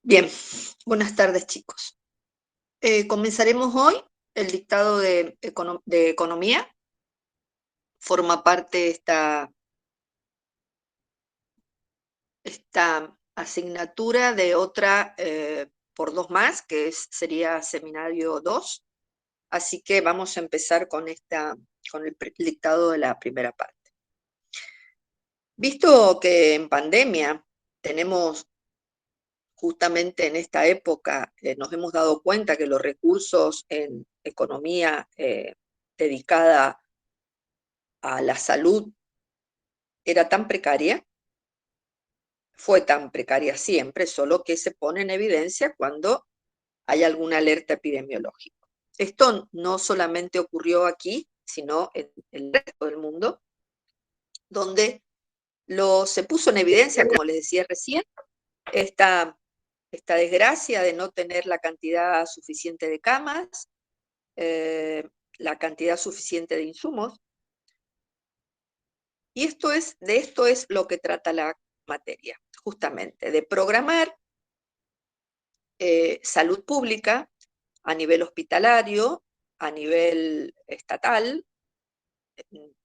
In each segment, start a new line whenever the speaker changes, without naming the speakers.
Bien, buenas tardes chicos. Comenzaremos hoy el dictado de economía. Forma parte de esta asignatura de otra por dos más, sería seminario 2. Así que vamos a empezar con el dictado de la primera parte. Visto que en pandemia tenemos justamente en esta época nos hemos dado cuenta que los recursos en economía dedicada a la salud era tan precaria, fue tan precaria siempre, solo que se pone en evidencia cuando hay alguna alerta epidemiológica. Esto no solamente ocurrió aquí, sino en el resto del mundo, donde se puso en evidencia, como les decía recién, esta, esta desgracia de no tener la cantidad suficiente de camas, la cantidad suficiente de insumos. Y de esto es lo que trata la materia, justamente, de programar salud pública a nivel hospitalario, a nivel estatal,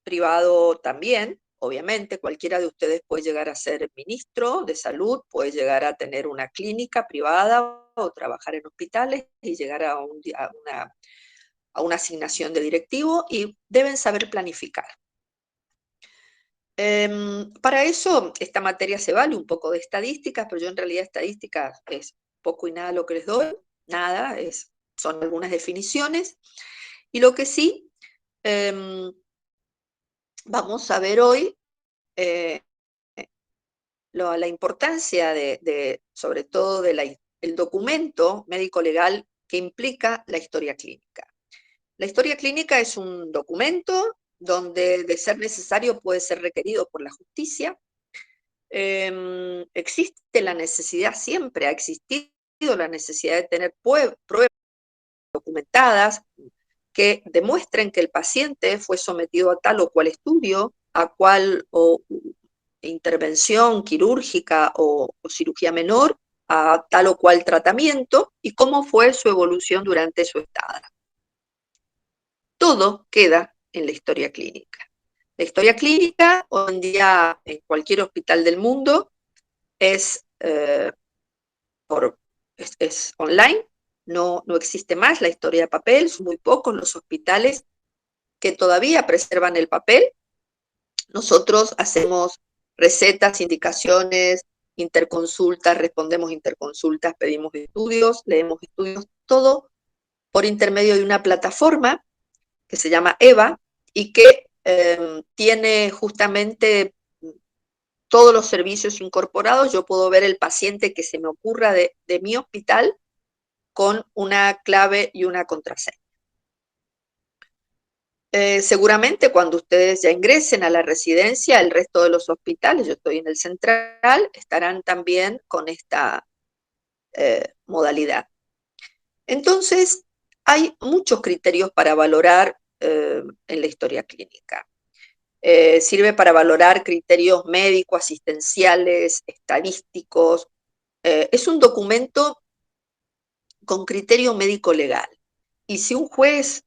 privado también. Obviamente, cualquiera de ustedes puede llegar a ser ministro de salud, puede llegar a tener una clínica privada o trabajar en hospitales y llegar a una asignación de directivo, y deben saber planificar. Para eso, esta materia se vale un poco de estadísticas, pero yo en realidad estadísticas es poco y nada lo que les doy, nada, son algunas definiciones. Y lo que sí vamos a ver hoy, eh, la importancia sobre todo del documento médico-legal que implica la historia clínica. La historia clínica es un documento donde, de ser necesario, puede ser requerido por la justicia. Existe la necesidad, siempre ha existido la necesidad de tener pruebas documentadas que demuestren que el paciente fue sometido a tal o cual estudio, a cual intervención quirúrgica o cirugía menor, a tal o cual tratamiento, y cómo fue su evolución durante su estada. Todo queda en la historia clínica. La historia clínica, hoy en día, en cualquier hospital del mundo, es, es online, no existe más la historia de papel, son muy pocos los hospitales que todavía preservan el papel. Nosotros hacemos recetas, indicaciones, interconsultas, respondemos interconsultas, pedimos estudios, leemos estudios, todo por intermedio de una plataforma que se llama EVA y que tiene justamente todos los servicios incorporados. Yo puedo ver el paciente que se me ocurra de mi hospital con una clave y una contraseña. Seguramente cuando ustedes ya ingresen a la residencia, el resto de los hospitales, yo estoy en el central, estarán también con esta modalidad. Entonces, hay muchos criterios para valorar en la historia clínica. Sirve para valorar criterios médicos, asistenciales, estadísticos. Es un documento con criterio médico legal. Y si un juez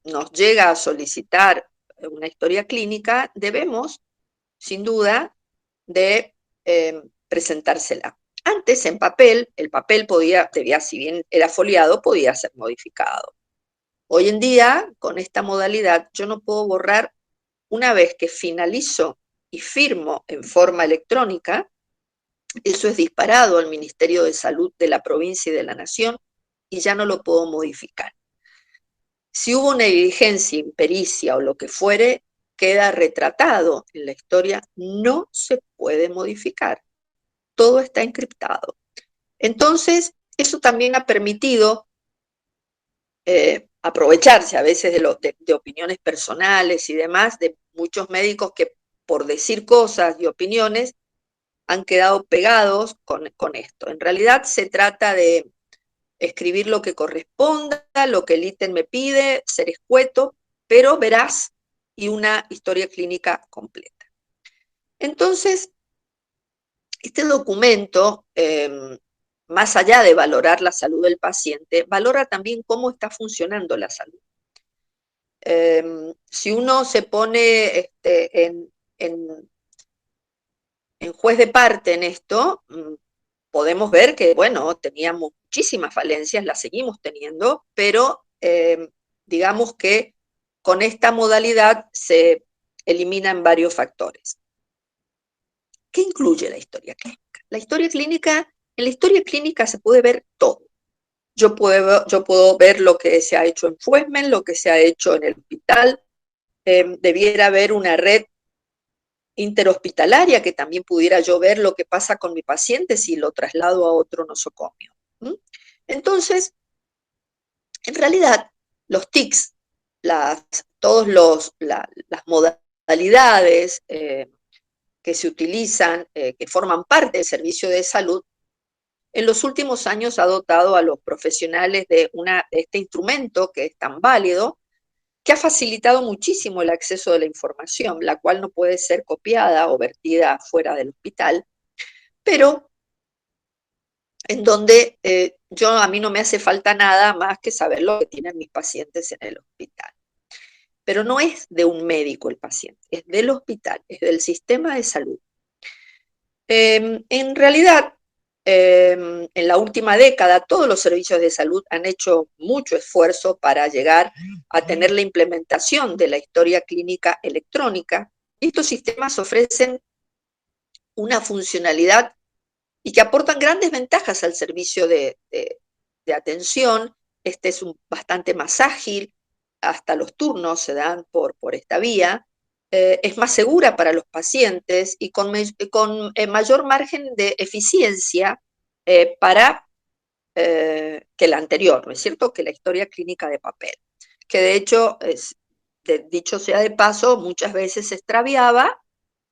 nos llega a solicitar una historia clínica, debemos, sin duda, de presentársela. Antes, en papel, el papel si bien era foliado, podía ser modificado. Hoy en día, con esta modalidad, yo no puedo borrar. Una vez que finalizo y firmo en forma electrónica, eso es disparado al Ministerio de Salud de la provincia y de la nación y ya no lo puedo modificar. Si hubo negligencia, impericia o lo que fuere, queda retratado en la historia, no se puede modificar. Todo está encriptado. Entonces, eso también ha permitido aprovecharse a veces de opiniones personales y demás, de muchos médicos que por decir cosas y opiniones han quedado pegados con esto. En realidad se trata de escribir lo que corresponda, lo que el ítem me pide, ser escueto, pero veraz y una historia clínica completa. Entonces, este documento más allá de valorar la salud del paciente, valora también cómo está funcionando la salud. Si uno se pone en juez de parte en esto, podemos ver que, bueno, teníamos muchísimas falencias, las seguimos teniendo, pero digamos que con esta modalidad se eliminan varios factores. ¿Qué incluye la historia clínica? En la historia clínica se puede ver todo. Yo puedo ver lo que se ha hecho en Fuesmen, lo que se ha hecho en el hospital. Debiera haber una red interhospitalaria que también pudiera yo ver lo que pasa con mi paciente si lo traslado a otro nosocomio. Entonces, en realidad, los TICs, todas las modalidades que se utilizan, que forman parte del servicio de salud, en los últimos años ha dotado a los profesionales de este instrumento que es tan válido, que ha facilitado muchísimo el acceso de la información, la cual no puede ser copiada o vertida fuera del hospital, pero en donde a mí no me hace falta nada más que saber lo que tienen mis pacientes en el hospital. Pero no es de un médico el paciente, es del hospital, es del sistema de salud. En realidad, en la última década, todos los servicios de salud han hecho mucho esfuerzo para llegar a tener la implementación de la historia clínica electrónica. Estos sistemas ofrecen una funcionalidad y que aportan grandes ventajas al servicio de atención. Este es bastante más ágil, hasta los turnos se dan por esta vía. Es más segura para los pacientes y con mayor margen de eficiencia para que la anterior, ¿no es cierto?, que la historia clínica de papel, que de hecho, dicho sea de paso, muchas veces se extraviaba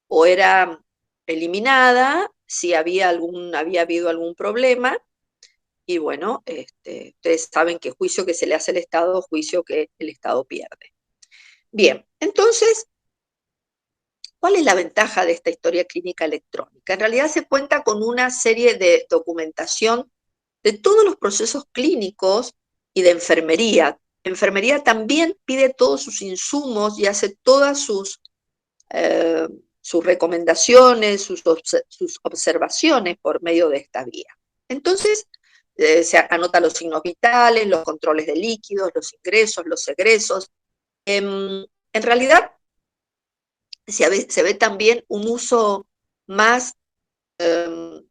o era eliminada si había habido algún problema, y bueno, ustedes saben que juicio que se le hace al Estado, juicio que el Estado pierde. Bien, entonces, ¿cuál es la ventaja de esta historia clínica electrónica? En realidad se cuenta con una serie de documentación de todos los procesos clínicos y de enfermería. Enfermería también pide todos sus insumos y hace todas sus recomendaciones, sus observaciones por medio de esta vía. Entonces, se anotan los signos vitales, los controles de líquidos, los ingresos, los egresos. En realidad, se ve también un uso más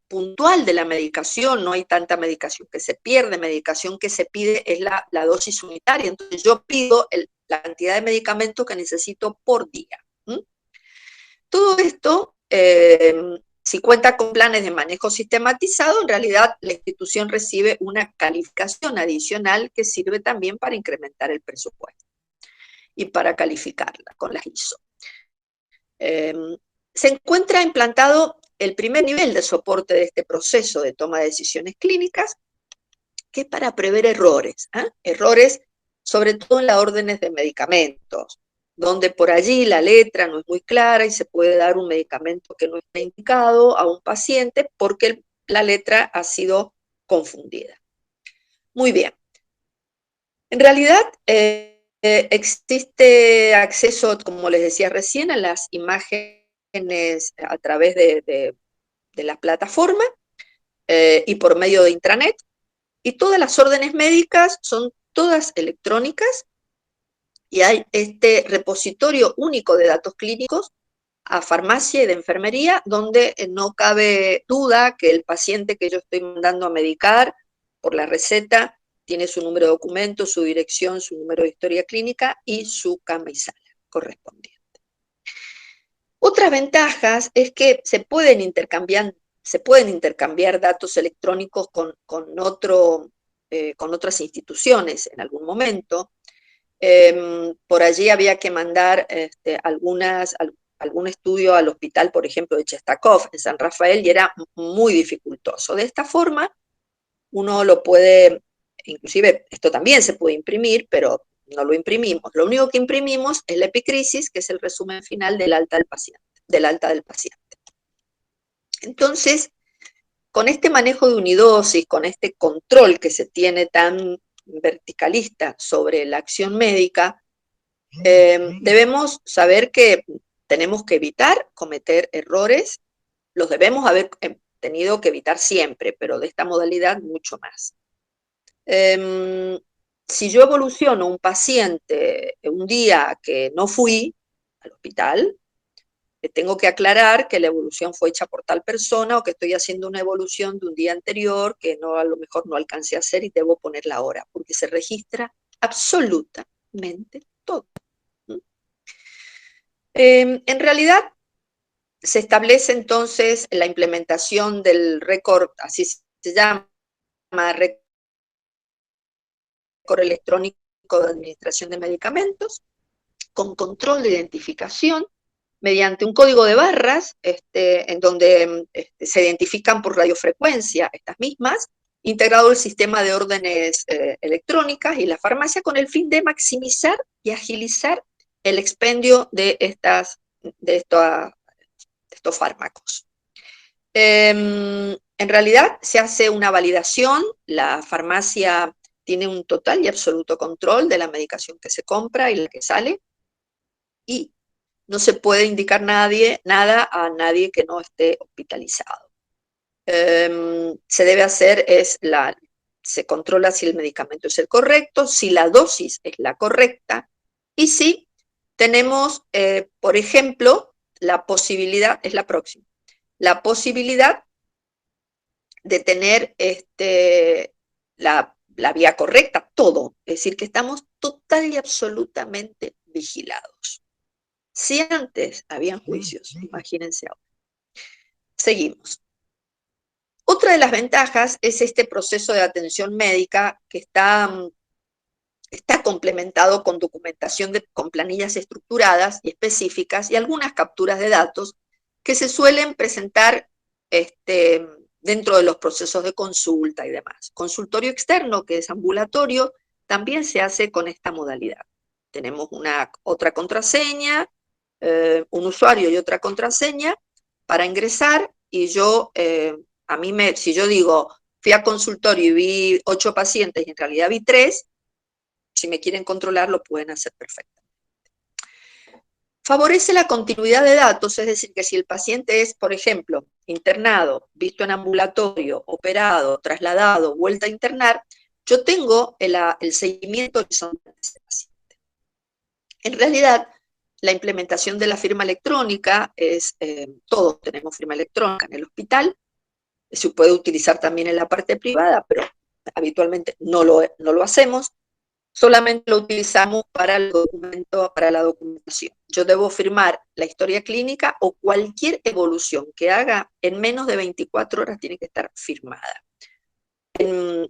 puntual de la medicación, no hay tanta medicación que se pierde, medicación que se pide es la dosis unitaria, entonces yo pido la cantidad de medicamento que necesito por día. Todo esto, si cuenta con planes de manejo sistematizado, en realidad la institución recibe una calificación adicional que sirve también para incrementar el presupuesto y para calificarla con las ISO. Se encuentra implantado el primer nivel de soporte de este proceso de toma de decisiones clínicas, que es para prever errores, errores sobre todo en las órdenes de medicamentos, donde por allí la letra no es muy clara y se puede dar un medicamento que no está indicado a un paciente porque la letra ha sido confundida. Muy bien. En realidad, existe acceso, como les decía recién, a las imágenes a través de la plataforma y por medio de intranet, y todas las órdenes médicas son todas electrónicas, y hay este repositorio único de datos clínicos a farmacia y de enfermería, donde no cabe duda que el paciente que yo estoy mandando a medicar por la receta tiene su número de documento, su dirección, su número de historia clínica y su cama y sala correspondiente. Otras ventajas es que se pueden intercambiar datos electrónicos con otras instituciones en algún momento. Por allí había que mandar algún estudio al hospital, por ejemplo, de Chestakov, en San Rafael, y era muy dificultoso. De esta forma, uno lo puede, inclusive esto también se puede imprimir, pero no lo imprimimos. Lo único que imprimimos es la epicrisis, que es el resumen final del alta del paciente. Entonces, con este manejo de unidosis, con este control que se tiene tan verticalista sobre la acción médica, debemos saber que tenemos que evitar cometer errores, los debemos haber tenido que evitar siempre, pero de esta modalidad mucho más. Si yo evoluciono un paciente un día que no fui al hospital, tengo que aclarar que la evolución fue hecha por tal persona o que estoy haciendo una evolución de un día anterior que no, a lo mejor no alcancé a hacer y debo poner la hora, porque se registra absolutamente todo. En realidad, se establece entonces la implementación del récord, así se llama, récord electrónico de administración de medicamentos, con control de identificación, mediante un código de barras, en donde se identifican por radiofrecuencia estas mismas, integrado el sistema de órdenes electrónicas y la farmacia con el fin de maximizar y agilizar el expendio de estos fármacos. En realidad se hace una validación, la farmacia tiene un total y absoluto control de la medicación que se compra y la que sale, y no se puede indicar nada a nadie que no esté hospitalizado. Se debe hacer se controla si el medicamento es el correcto, si la dosis es la correcta, y si tenemos, por ejemplo, la posibilidad, es la próxima, la posibilidad de tener la vía correcta, todo. Es decir, que estamos total y absolutamente vigilados. Si antes habían juicios, imagínense ahora. Seguimos. Otra de las ventajas es este proceso de atención médica que está complementado con documentación con planillas estructuradas y específicas y algunas capturas de datos que se suelen presentar dentro de los procesos de consulta y demás. Consultorio externo, que es ambulatorio, también se hace con esta modalidad. Tenemos otra contraseña, un usuario y otra contraseña para ingresar, y si yo digo, fui a consultorio y vi 8 pacientes y en realidad vi 3, si me quieren controlar lo pueden hacer perfectamente. Favorece la continuidad de datos, es decir, que si el paciente es, por ejemplo, internado, visto en ambulatorio, operado, trasladado, vuelta a internar, yo tengo el seguimiento horizontal de ese paciente. En realidad, la implementación de la firma electrónica todos tenemos firma electrónica en el hospital, se puede utilizar también en la parte privada, pero habitualmente no lo hacemos. Solamente lo utilizamos para la documentación. Yo debo firmar la historia clínica o cualquier evolución que haga en menos de 24 horas tiene que estar firmada. En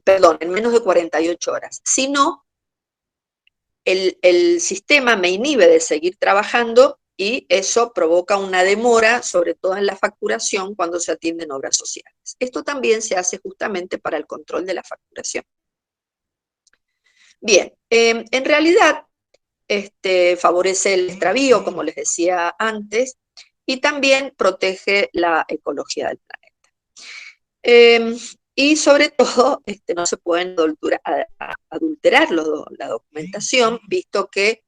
menos de 48 horas. Si no, el sistema me inhibe de seguir trabajando y eso provoca una demora, sobre todo en la facturación cuando se atienden obras sociales. Esto también se hace justamente para el control de la facturación. Bien, en realidad favorece el extravío, como les decía antes, y también protege la ecología del planeta. Y sobre todo, no se pueden adulterar la documentación, visto que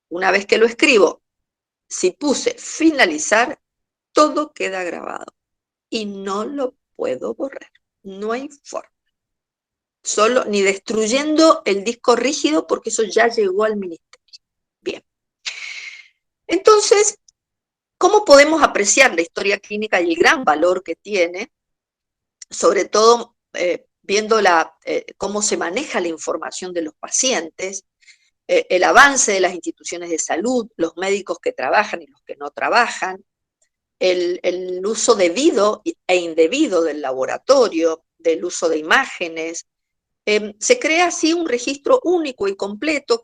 una vez que lo escribo, si puse finalizar, todo queda grabado y no lo puedo borrar. No hay forma. Ni destruyendo el disco rígido, porque eso ya llegó al ministerio. Bien. Entonces, ¿cómo podemos apreciar la historia clínica y el gran valor que tiene? Sobre todo viendo cómo se maneja la información de los pacientes, el avance de las instituciones de salud, los médicos que trabajan y los que no trabajan, el uso debido e indebido del laboratorio, del uso de imágenes. Se crea así un registro único y completo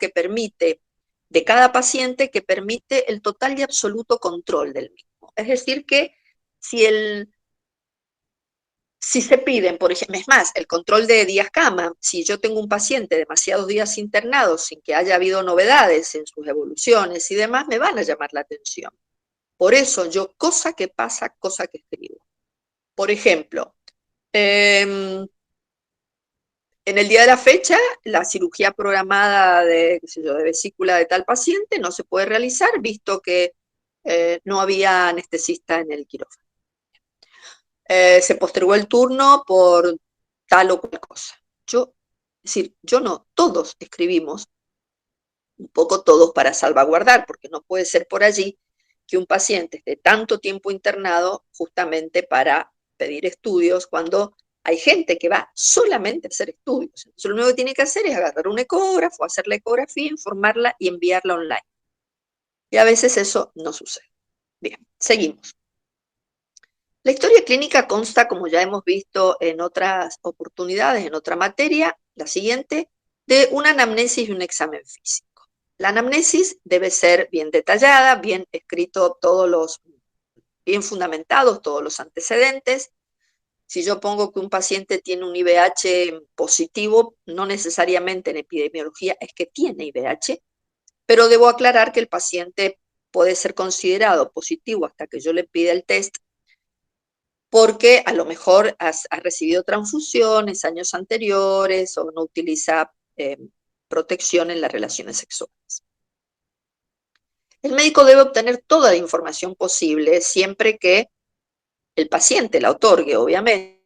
de cada paciente, que permite el total y absoluto control del mismo. Es decir, que si se piden, por ejemplo, es más, el control de días cama, si yo tengo un paciente demasiados días internado sin que haya habido novedades en sus evoluciones y demás, me van a llamar la atención. Por eso yo, cosa que pasa, cosa que escribo. Por ejemplo, En el día de la fecha, la cirugía programada de, qué sé yo, de vesícula de tal paciente no se puede realizar, visto que no había anestesista en el quirófano. Se postergó el turno por tal o cual cosa. Es decir, yo no, todos escribimos, un poco todos para salvaguardar, porque no puede ser por allí que un paciente esté tanto tiempo internado justamente para pedir estudios cuando hay gente que va solamente a hacer estudios. Entonces, lo único que tiene que hacer es agarrar un ecógrafo, hacer la ecografía, informarla y enviarla online. Y a veces eso no sucede. Bien, seguimos. La historia clínica consta, como ya hemos visto en otras oportunidades, en otra materia, la siguiente, de una anamnesis y un examen físico. La anamnesis debe ser bien detallada, bien escrito bien fundamentados todos los antecedentes. Si yo pongo que un paciente tiene un IVH positivo, no necesariamente en epidemiología es que tiene IVH, pero debo aclarar que el paciente puede ser considerado positivo hasta que yo le pida el test porque a lo mejor ha recibido transfusiones años anteriores o no utiliza protección en las relaciones sexuales. El médico debe obtener toda la información posible siempre que el paciente la otorgue, obviamente,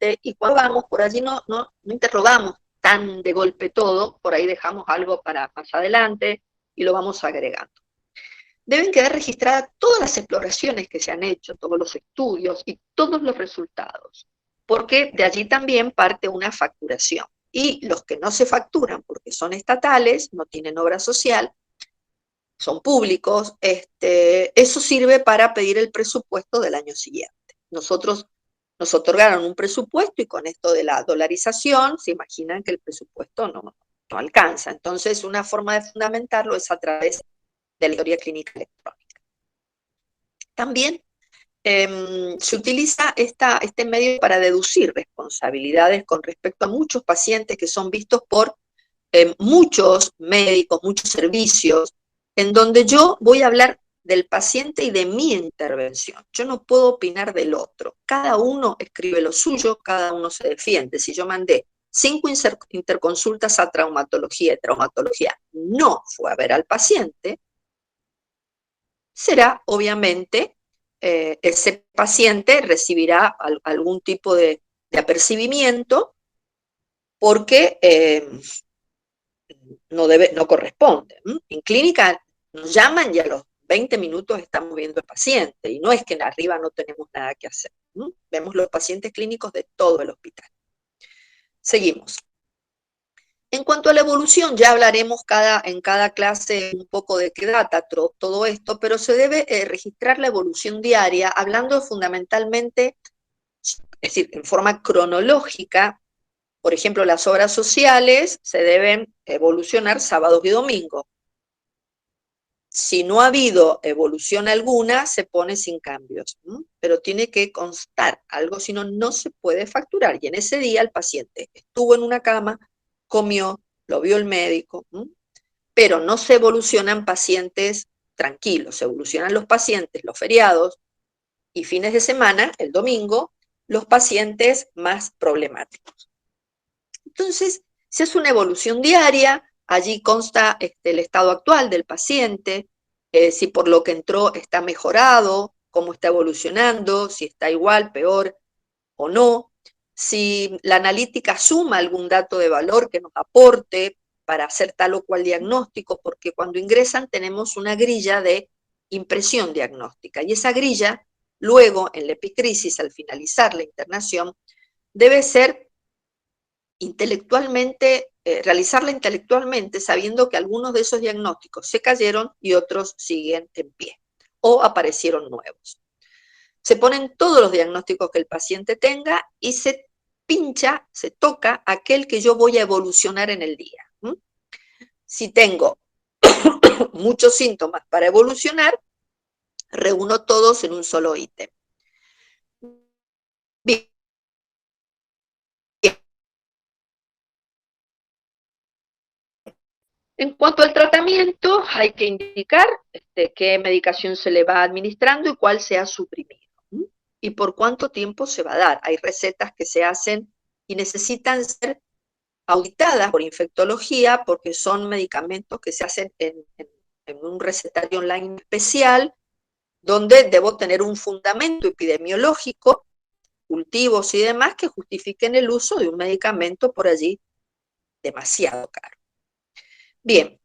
y cuando vamos por allí no interrogamos tan de golpe todo, por ahí dejamos algo para más adelante y lo vamos agregando. Deben quedar registradas todas las exploraciones que se han hecho, todos los estudios y todos los resultados, porque de allí también parte una facturación. Y los que no se facturan porque son estatales, no tienen obra social, son públicos, eso sirve para pedir el presupuesto del año siguiente. Nosotros nos otorgaron un presupuesto y con esto de la dolarización se imaginan que el presupuesto no alcanza. Entonces, una forma de fundamentarlo es a través de la historia clínica electrónica. También se utiliza este medio para deducir responsabilidades con respecto a muchos pacientes que son vistos por muchos médicos, muchos servicios, en donde yo voy a hablar del paciente y de mi intervención. Yo no puedo opinar del otro. Cada uno escribe lo suyo, cada uno se defiende. Si yo mandé 5 interconsultas a traumatología y traumatología no fue a ver al paciente, será obviamente ese paciente recibirá algún tipo de apercibimiento porque no corresponde. En clínica nos llaman y a los 20 minutos estamos viendo al paciente y no es que arriba no tenemos nada que hacer. Vemos los pacientes clínicos de todo el hospital. Seguimos. En cuanto a la evolución, ya hablaremos en cada clase un poco de qué data todo esto, pero se debe registrar la evolución diaria, hablando fundamentalmente, es decir, en forma cronológica. Por ejemplo, las obras sociales se deben evolucionar sábados y domingos. Si no ha habido evolución alguna, se pone sin cambios, pero tiene que constar algo, si no, no se puede facturar. Y en ese día el paciente estuvo en una cama, comió, lo vio el médico, pero no se evolucionan pacientes tranquilos, se evolucionan los pacientes los feriados y fines de semana, el domingo, los pacientes más problemáticos. Entonces, se hace una evolución diaria, allí consta el estado actual del paciente, si por lo que entró está mejorado, cómo está evolucionando, si está igual, peor o no, si la analítica suma algún dato de valor que nos aporte para hacer tal o cual diagnóstico, porque cuando ingresan tenemos una grilla de impresión diagnóstica y esa grilla, luego en la epicrisis, al finalizar la internación, debe ser intelectualmente, realizarla intelectualmente, sabiendo que algunos de esos diagnósticos se cayeron y otros siguen en pie o aparecieron nuevos. Se ponen todos los diagnósticos que el paciente tenga y se pincha, se toca aquel que yo voy a evolucionar en el día. Si tengo muchos síntomas para evolucionar, reúno todos en un solo ítem. Bien. En cuanto al tratamiento, hay que indicar qué medicación se le va administrando y cuál sea su suprimido. y por cuánto tiempo se va a dar. Hay recetas que se hacen y necesitan ser auditadas por infectología porque son medicamentos que se hacen en un recetario online especial donde debo tener un fundamento epidemiológico, cultivos y demás que justifiquen el uso de un medicamento por allí demasiado caro. Bien,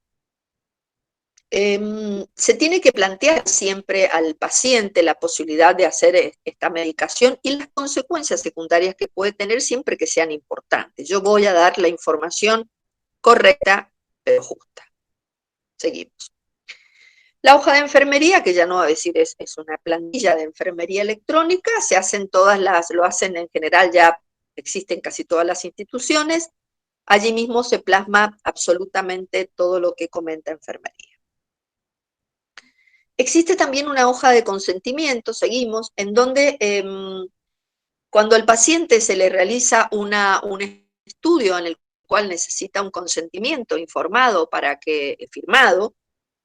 se tiene que plantear siempre al paciente la posibilidad de hacer esta medicación y las consecuencias secundarias que puede tener siempre que sean importantes. Yo voy a dar la información correcta pero justa. Seguimos. La hoja de enfermería, que ya no va a decir es una plantilla de enfermería electrónica, se hacen lo hacen en general, ya existen casi todas las instituciones. Allí mismo se plasma absolutamente todo lo que comenta enfermería. Existe también una hoja de consentimiento, seguimos, en donde cuando al paciente se le realiza un estudio en el cual necesita un consentimiento informado firmado,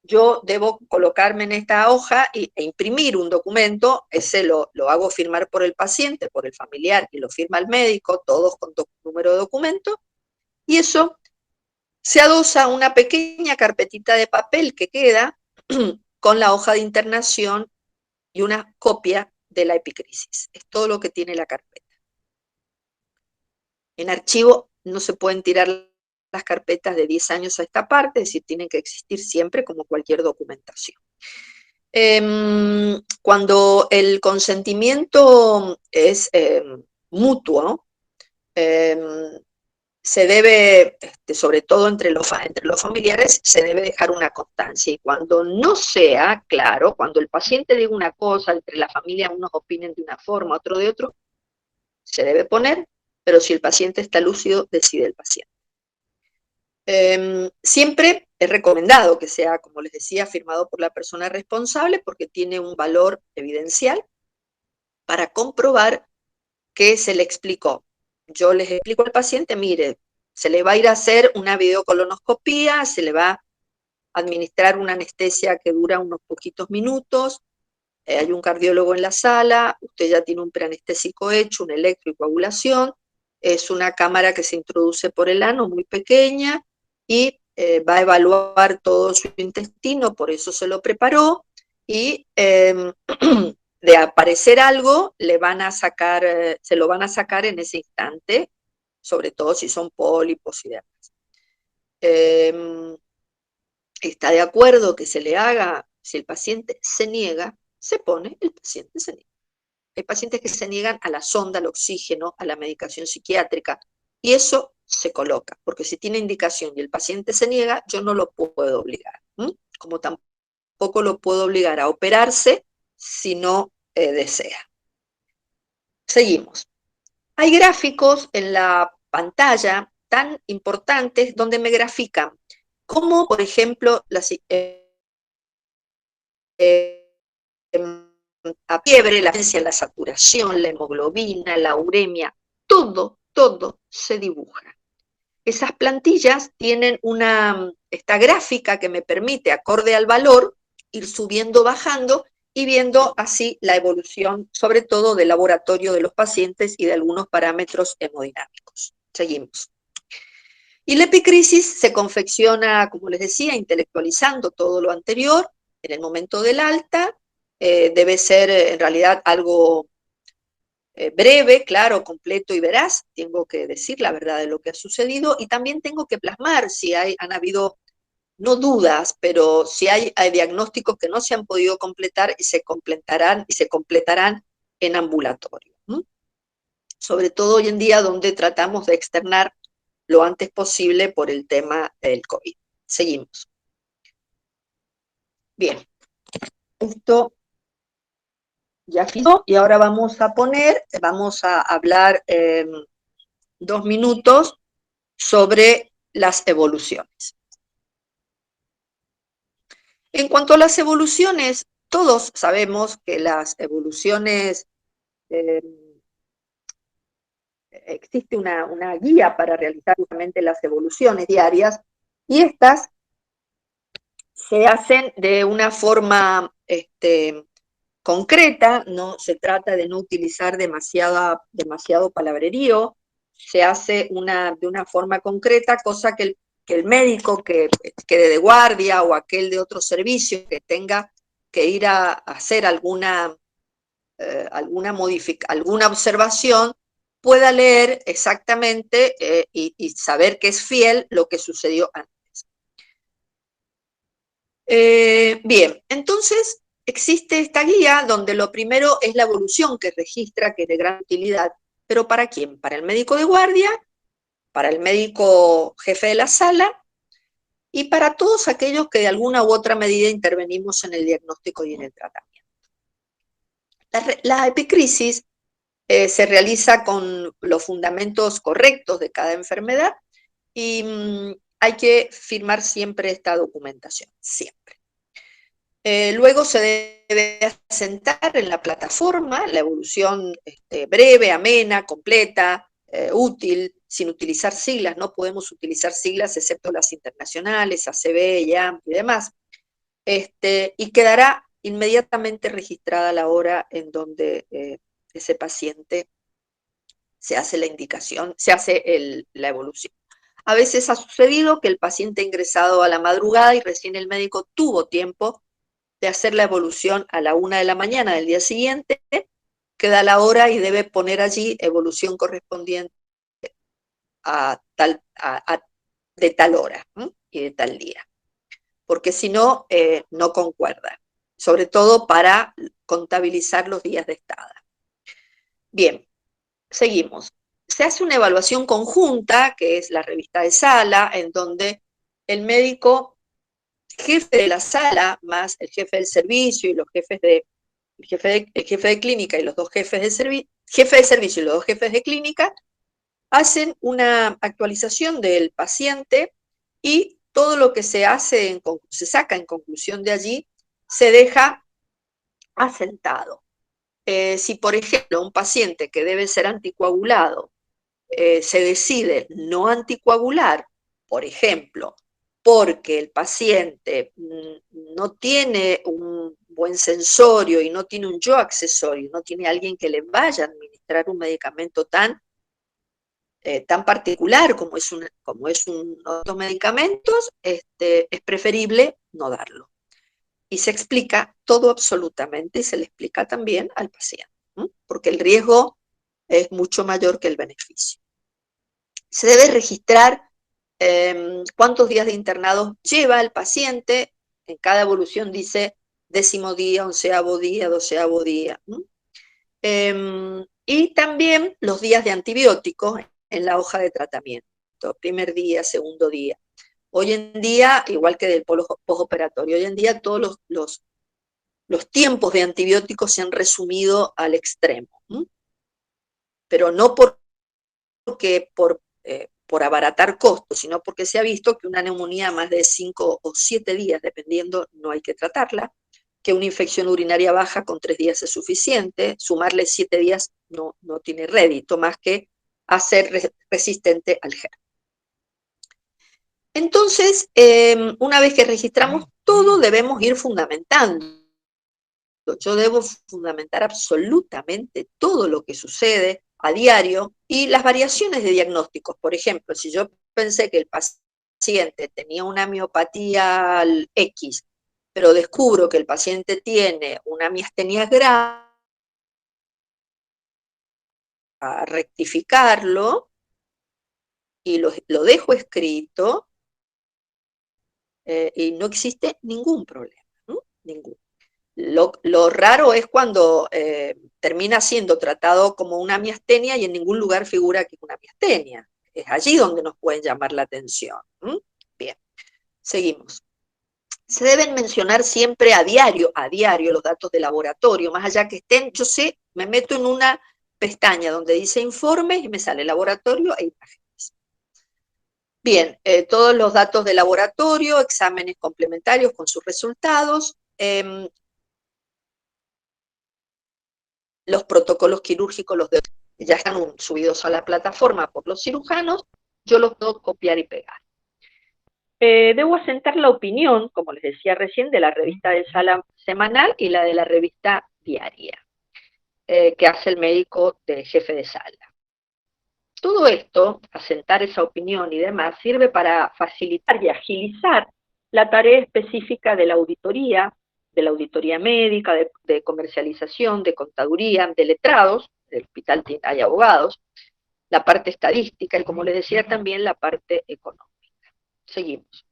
yo debo colocarme en esta hoja e imprimir un documento, ese lo hago firmar por el paciente, por el familiar, y lo firma el médico, todos con número de documento, y eso se adosa a una pequeña carpetita de papel que queda con la hoja de internación y una copia de la epicrisis. Es todo lo que tiene la carpeta. En archivo no se pueden tirar las carpetas de 10 años a esta parte, es decir, tienen que existir siempre como cualquier documentación. Cuando el consentimiento es mutuo, se debe, sobre todo entre los familiares, se debe dejar una constancia. Y cuando no sea claro, cuando el paciente diga una cosa, entre la familia unos opinen de una forma, otro de otro, se debe poner, pero si el paciente está lúcido, decide el paciente. Siempre es recomendado que sea, como les decía, firmado por la persona responsable porque tiene un valor evidencial para comprobar que se le explicó. Yo les explico al paciente, mire, se le va a ir a hacer una videocolonoscopía, se le va a administrar una anestesia que dura unos poquitos minutos, hay un cardiólogo en la sala, usted ya tiene un preanestésico hecho, una electrocoagulación, es una cámara que se introduce por el ano muy pequeña y va a evaluar todo su intestino, por eso se lo preparó, y de aparecer algo, se lo van a sacar en ese instante, sobre todo si son pólipos y demás. ¿Está de acuerdo que se le haga? Si el paciente se niega, se pone, el paciente se niega. Hay pacientes que se niegan a la sonda, al oxígeno, a la medicación psiquiátrica, y eso se coloca, porque si tiene indicación y el paciente se niega, yo no lo puedo obligar, como tampoco lo puedo obligar a operarse si no desea. Seguimos. Hay gráficos en la pantalla tan importantes donde me grafican cómo, por ejemplo, la fiebre, la saturación, la hemoglobina, la uremia, todo se dibuja. Esas plantillas tienen esta gráfica que me permite, acorde al valor, ir subiendo, bajando y viendo así la evolución, sobre todo del laboratorio de los pacientes y de algunos parámetros hemodinámicos. Seguimos. Y la epicrisis se confecciona, como les decía, intelectualizando todo lo anterior en el momento del alta. Debe ser en realidad algo breve, claro, completo y veraz. Tengo que decir la verdad de lo que ha sucedido y también tengo que plasmar si han habido, no dudas, pero si hay diagnósticos que no se han podido completar y se completarán en ambulatorio. Sobre todo hoy en día donde tratamos de externar lo antes posible por el tema del COVID. Seguimos. Bien, esto ya quedó y ahora vamos a hablar 2 minutos sobre las evoluciones. En cuanto a las evoluciones, todos sabemos que las evoluciones, existe una guía para realizar justamente las evoluciones diarias y estas se hacen de una forma concreta, no se trata de no utilizar demasiado palabrerío, se hace de una forma concreta, cosa que el médico que quede de guardia o aquel de otro servicio que tenga que ir a hacer alguna observación, pueda leer exactamente y saber que es fiel lo que sucedió antes. Bien, entonces existe esta guía donde lo primero es la evolución que registra, que es de gran utilidad, pero ¿para quién? Para el médico de guardia, para el médico jefe de la sala y para todos aquellos que de alguna u otra medida intervenimos en el diagnóstico y en el tratamiento. La epicrisis se realiza con los fundamentos correctos de cada enfermedad y hay que firmar siempre esta documentación, siempre. Luego se debe asentar en la plataforma la evolución breve, amena, completa, útil, sin utilizar siglas. No podemos utilizar siglas excepto las internacionales, ACB, IAM y demás. Y quedará inmediatamente registrada la hora en donde ese paciente se hace la indicación, se hace la evolución. A veces ha sucedido que el paciente ha ingresado a la madrugada y recién el médico tuvo tiempo de hacer la evolución a la 1 de la mañana del día siguiente, queda la hora y debe poner allí evolución correspondiente de tal hora y de tal día, porque si no, no concuerda, sobre todo para contabilizar los días de estada. Bien, seguimos. Se hace una evaluación conjunta, que es la revista de sala, en donde el médico jefe de la sala, más el jefe del servicio y los jefes el jefe de clínica y los dos jefes de servicio y los dos jefes de clínica, hacen una actualización del paciente y todo lo que se hace, se saca en conclusión de allí, se deja asentado. Si, por ejemplo, un paciente que debe ser anticoagulado se decide no anticoagular, por ejemplo, porque el paciente no tiene un buen sensorio y no tiene un yo accesorio, no tiene alguien que le vaya a administrar un medicamento tan particular como es otros medicamentos, es preferible no darlo. Y se explica todo absolutamente y se le explica también al paciente, porque el riesgo es mucho mayor que el beneficio. Se debe registrar cuántos días de internado lleva el paciente. En cada evolución dice 10º día, 11º día, 12º día. Y también los días de antibióticos en la hoja de tratamiento. Primer día, segundo día. Hoy en día, igual que del postoperatorio, hoy en día todos los tiempos de antibióticos se han resumido al extremo. Pero no porque por abaratar costos, sino porque se ha visto que una neumonía más de 5 o 7 días, dependiendo, no hay que tratarla, que una infección urinaria baja con 3 días es suficiente, sumarle 7 días no tiene rédito, más que hacer resistente al germen. Entonces, una vez que registramos todo, debemos ir fundamentando. Yo debo fundamentar absolutamente todo lo que sucede a diario y las variaciones de diagnósticos. Por ejemplo, si yo pensé que el paciente tenía una miopatía X, pero descubro que el paciente tiene una miastenia grave, a rectificarlo y lo dejo escrito y no existe ningún problema, ¿no? Ningún. Lo raro es cuando termina siendo tratado como una miastenia y en ningún lugar figura que es una miastenia. Es allí donde nos pueden llamar la atención. Bien, seguimos. Se deben mencionar siempre a diario los datos de laboratorio, más allá que estén, yo sé, me meto en una pestaña donde dice informes y me sale laboratorio e imágenes. Bien, todos los datos de laboratorio, exámenes complementarios con sus resultados, los protocolos quirúrgicos, ya están subidos a la plataforma por los cirujanos, yo los puedo copiar y pegar. Debo asentar la opinión, como les decía recién, de la revista de sala semanal y la de la revista diaria que hace el médico de jefe de sala. Todo esto, asentar esa opinión y demás, sirve para facilitar y agilizar la tarea específica de la auditoría médica, de comercialización, de contaduría, de letrados, el hospital hay abogados, la parte estadística y, como les decía, también la parte económica. Seguimos.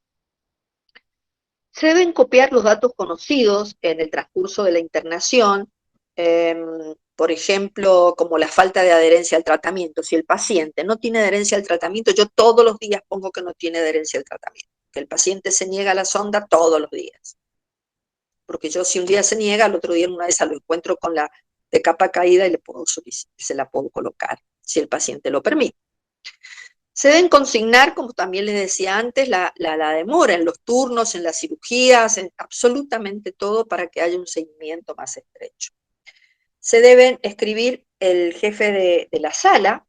Se deben copiar los datos conocidos en el transcurso de la internación, por ejemplo, como la falta de adherencia al tratamiento. Si el paciente no tiene adherencia al tratamiento, yo todos los días pongo que no tiene adherencia al tratamiento, que el paciente se niega a la sonda todos los días. Porque yo si un día se niega, al otro día en una de esas lo encuentro con la de capa caída y se la puedo colocar, si el paciente lo permite. Se deben consignar, como también les decía antes, la demora en los turnos, en las cirugías, en absolutamente todo para que haya un seguimiento más estrecho. Se deben escribir el jefe de la sala,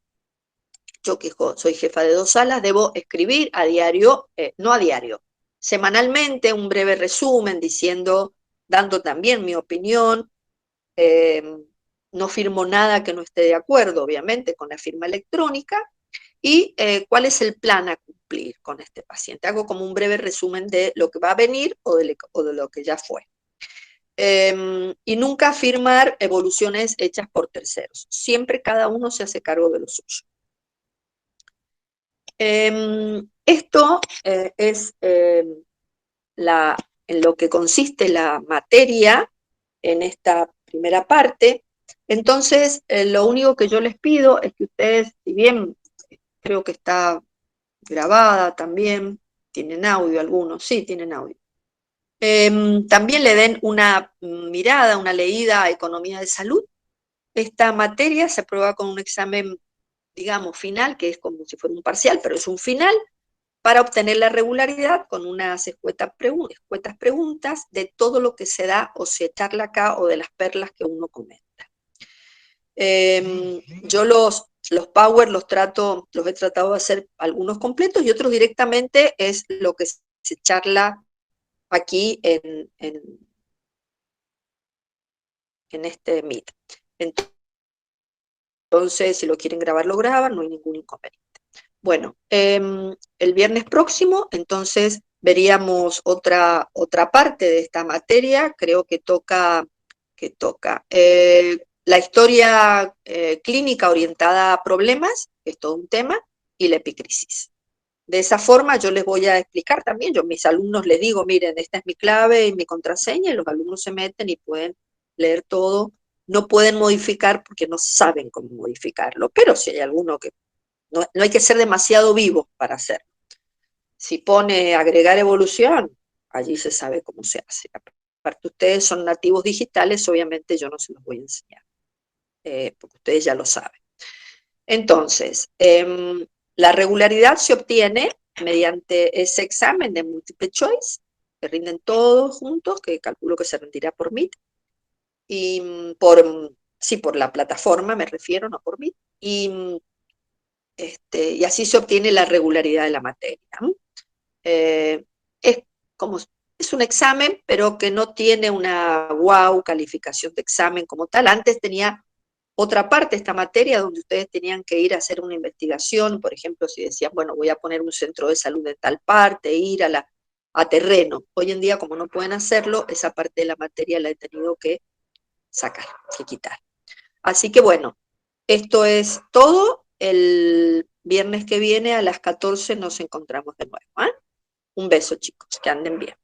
yo que soy jefa de 2 salas, debo escribir a diario, no a diario, semanalmente un breve resumen dando también mi opinión, no firmo nada que no esté de acuerdo, obviamente, con la firma electrónica, y cuál es el plan a cumplir con este paciente. Hago como un breve resumen de lo que va a venir o de lo que ya fue. Y nunca firmar evoluciones hechas por terceros. Siempre cada uno se hace cargo de lo suyo. Esto es en lo que consiste la materia en esta primera parte. Entonces, lo único que yo les pido es que ustedes, si bien creo que está grabada también, tienen audio algunos, sí, tienen audio. También le den una mirada, una leída a economía de salud. Esta materia se aprueba con un examen, digamos, final, que es como si fuera un parcial, pero es un final, para obtener la regularidad con unas escuetas preguntas de todo lo que se da o se charla acá o de las perlas que uno comenta. Yo los Power los he tratado de hacer algunos completos y otros directamente es lo que se charla aquí en este Meet. Entonces, si lo quieren grabar, lo graban, no hay ningún inconveniente. Bueno, el viernes próximo, entonces, veríamos otra parte de esta materia, creo que toca la historia clínica orientada a problemas, que es todo un tema, y la epicrisis. De esa forma yo les voy a explicar también, yo a mis alumnos les digo, miren, esta es mi clave y mi contraseña, y los alumnos se meten y pueden leer todo, no pueden modificar porque no saben cómo modificarlo, pero si hay alguno que, no hay que ser demasiado vivo para hacerlo. Si pone agregar evolución, allí se sabe cómo se hace. Aparte ustedes son nativos digitales, obviamente yo no se los voy a enseñar, porque ustedes ya lo saben. Entonces, la regularidad se obtiene mediante ese examen de multiple choice, que rinden todos juntos, que calculo que se rendirá por Meet, y por la plataforma me refiero, no por Meet, y así se obtiene la regularidad de la materia. Es como es un examen, pero que no tiene una wow calificación de examen como tal. Antes tenía otra parte, esta materia, donde ustedes tenían que ir a hacer una investigación, por ejemplo, si decían, bueno, voy a poner un centro de salud en tal parte, ir a terreno. Hoy en día, como no pueden hacerlo, esa parte de la materia la he tenido que sacar, que quitar. Así que bueno, esto es todo. El viernes que viene a las 14 nos encontramos de nuevo. Un beso, chicos, que anden bien.